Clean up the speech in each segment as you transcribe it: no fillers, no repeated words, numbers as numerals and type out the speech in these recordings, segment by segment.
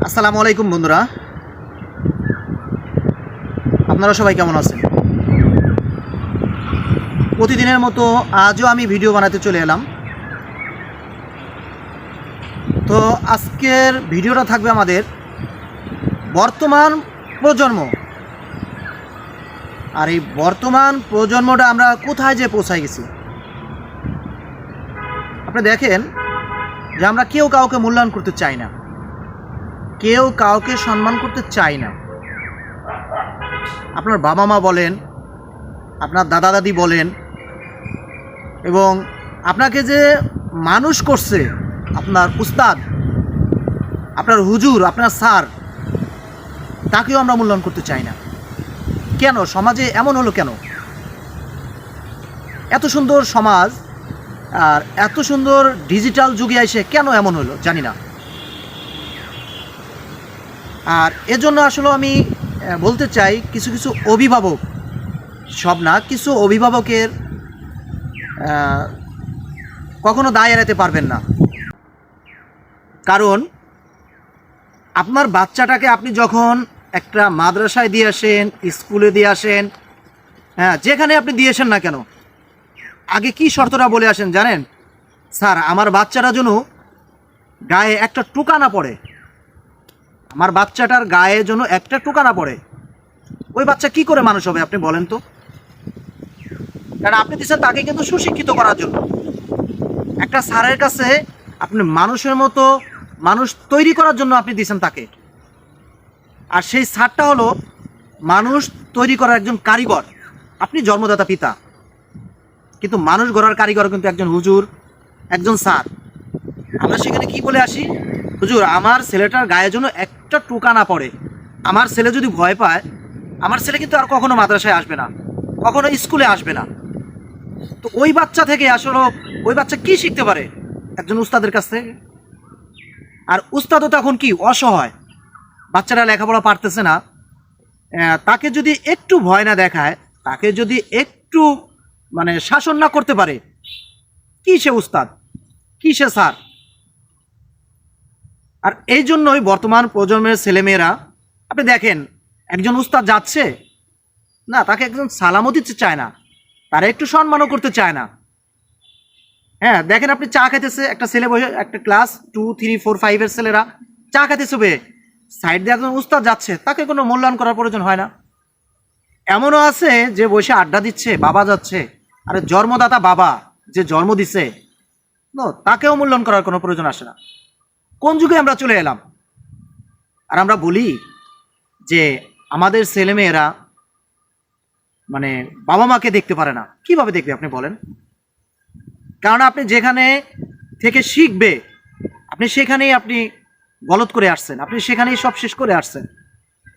আসসালামু আলাইকুম বন্ধুরা, আপনারা সবাই কেমন আছেন? প্রতিদিনের মতো আজও আমি ভিডিও বানাতে চলে এলাম। তো আজকের ভিডিওটা থাকবে আমাদের বর্তমান প্রজন্ম। আর এই বর্তমান প্রজন্মটা আমরা কোথায় যে পৌঁছায় গেছি। আপনি দেখেন যে আমরা কেউ কাউকে মূল্যায়ন করতে চাই না, কেউ কাউকে সম্মান করতে চাই না। আপনার বাবা মা বলেন, আপনার দাদা দাদি বলেন, এবং আপনাকে যে মানুষ করছে আপনার উস্তাদ, আপনার হুজুর, আপনার স্যার, তাকেও আমরা মূল্যায়ন করতে চাই না। কেন সমাজে এমন হলো? কেন এত সুন্দর সমাজ আর এত সুন্দর ডিজিটাল যুগে এসে কেন এমন হলো জানি না। আর এজন্য আসলে আমি বলতে চাই, কিছু কিছু অভিভাবক, সব না, কিছু অভিভাবকের কখনো দায় এড়াতে পারবেন না। কারণ আপনার বাচ্চাটাকে আপনি যখন একটা মাদ্রাসায় দিয়ে আসেন, স্কুলে দিয়ে আসেন, হ্যাঁ, যেখানে আপনি দিয়েছেন না কেন, আগে কি শর্তটা বলে আসেন জানেন? স্যার, আমার বাচ্চাটা যেন গায়ে একটা টোকা না পড়ে, আমার বাচ্চাটার গায়ে যেন একটা টোকা না পড়ে। ওই বাচ্চা কি করে মানুষ হবে আপনি বলেন তো? কারণ আপনি দিচ্ছেন তাকে কিন্তু সুশিক্ষিত করার জন্য। একটা স্যারের কাছে আপনি মানুষের মতো মানুষ তৈরি করার জন্য আপনি দিচ্ছেন তাকে। আর সেই স্যারটা হলো মানুষ তৈরি করার একজন কারিগর। আপনি জন্মদাতা পিতা, কিন্তু মানুষ গড়ার কারিগর কিন্তু একজন হুজুর, একজন স্যার। আমরা সেখানে কি বলে আসি? হুজুর, আমার ছেলেটার গায়ে যেন একটা টোকা না পড়ে। আমার ছেলে যদি ভয় পায়, আমার ছেলে কিন্তু আর কখনো মাদ্রাসায় আসবে না, কখনো স্কুলে আসবে না। তো ওই বাচ্চা থেকে আসলে ওই বাচ্চা কি শিখতে পারে? একজন উস্তাদের কাছ থেকে। আর উস্তাদও তখন কি অসহায়, বাচ্চারা লেখাপড়া পারতেছে না, তাকে যদি একটু ভয় না দেখায়, তাকে যদি একটু শাসন না করতে পারে, কি সে উস্তাদ, কি সে স্যার? আর এই জন্যই বর্তমান প্রজন্মের ছেলেমেয়েরা, আপনি দেখেন, একজন উস্তাদ যাচ্ছে না, তাকে একজন সালামও দিতে চায় না, তারা একটু সম্মানও করতে চায় না। হ্যাঁ, দেখেন, আপনি চা খাইতেছে, একটা ছেলে বসে, একটা ক্লাস 2, 3, 4, 5-এর ছেলেরা চা খাইতেছে, সাইড দিয়ে একজন উস্তাদ যাচ্ছে, তাকে কোনো মূল্যায়ন করার প্রয়োজন হয় না। এমনও আছে যে বসে আড্ডা দিচ্ছে, বাবা যাচ্ছে, আরে জন্মদাতা বাবা যে জন্ম দিছে, তাকেও মূল্যায়ন করার কোনো প্রয়োজন আসে না। কোন যুগে আমরা চলে এলাম? আর আমরা বলি যে আমাদের ছেলেমেয়েরা বাবা মাকে দেখতে পারে না। কিভাবে দেখবে আপনি বলেন? কারণ আপনি যেখানে থেকে শিখবে, আপনি সেখানেই আপনি গলত করে আসছেন, আপনি সেখানেই সব শেষ করে আসছেন।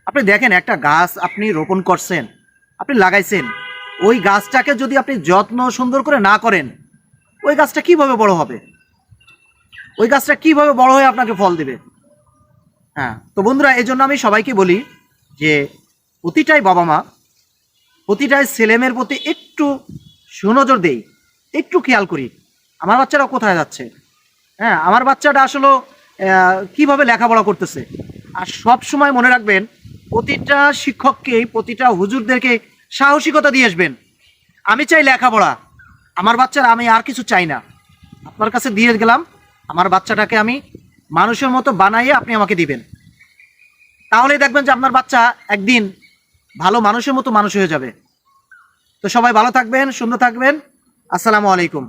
আপনি দেখেন, একটা গাছ আপনি রোপণ করছেন, আপনি লাগাইছেন, ওই গাছটাকে যদি আপনি যত্ন সুন্দর করে না করেন, ওই গাছটা কিভাবে বড় হবে? ওই গাছটা কিভাবে বড় হয়ে আপনাকে ফল দেবে? হ্যাঁ, তো বন্ধুরা, এই জন্য আমি সবাইকে বলি যে প্রতিটাই বাবা মা, প্রতিটাই ছেলেমেয়ের প্রতি একটু সুনজর দেই, একটু খেয়াল করি আমার বাচ্চারা কোথায় যাচ্ছে। হ্যাঁ, আমার বাচ্চাটা আসলে কিভাবে লেখাপড়া করতেছে। আর সব সময় মনে রাখবেন, প্রতিটা শিক্ষককেই, প্রতিটা হুজুরদেরকে সাহসিকতা দিয়ে আসবেন। আমি চাই লেখাপড়া, আমার বাচ্চারা, আমি আর কিছু চাই না। আপনার কাছে দিয়ে গেলাম, আমার বাচ্চাটাকে আমি মানুষের মতো বানাইয়ে আপনি আমাকে দিবেন। তাহলেই দেখবেন যে আপনার বাচ্চা একদিন ভালো মানুষের মতো মানুষ হয়ে যাবে। তো সবাই ভালো থাকবেন, সুন্দর থাকবেন। আসসালামু আলাইকুম।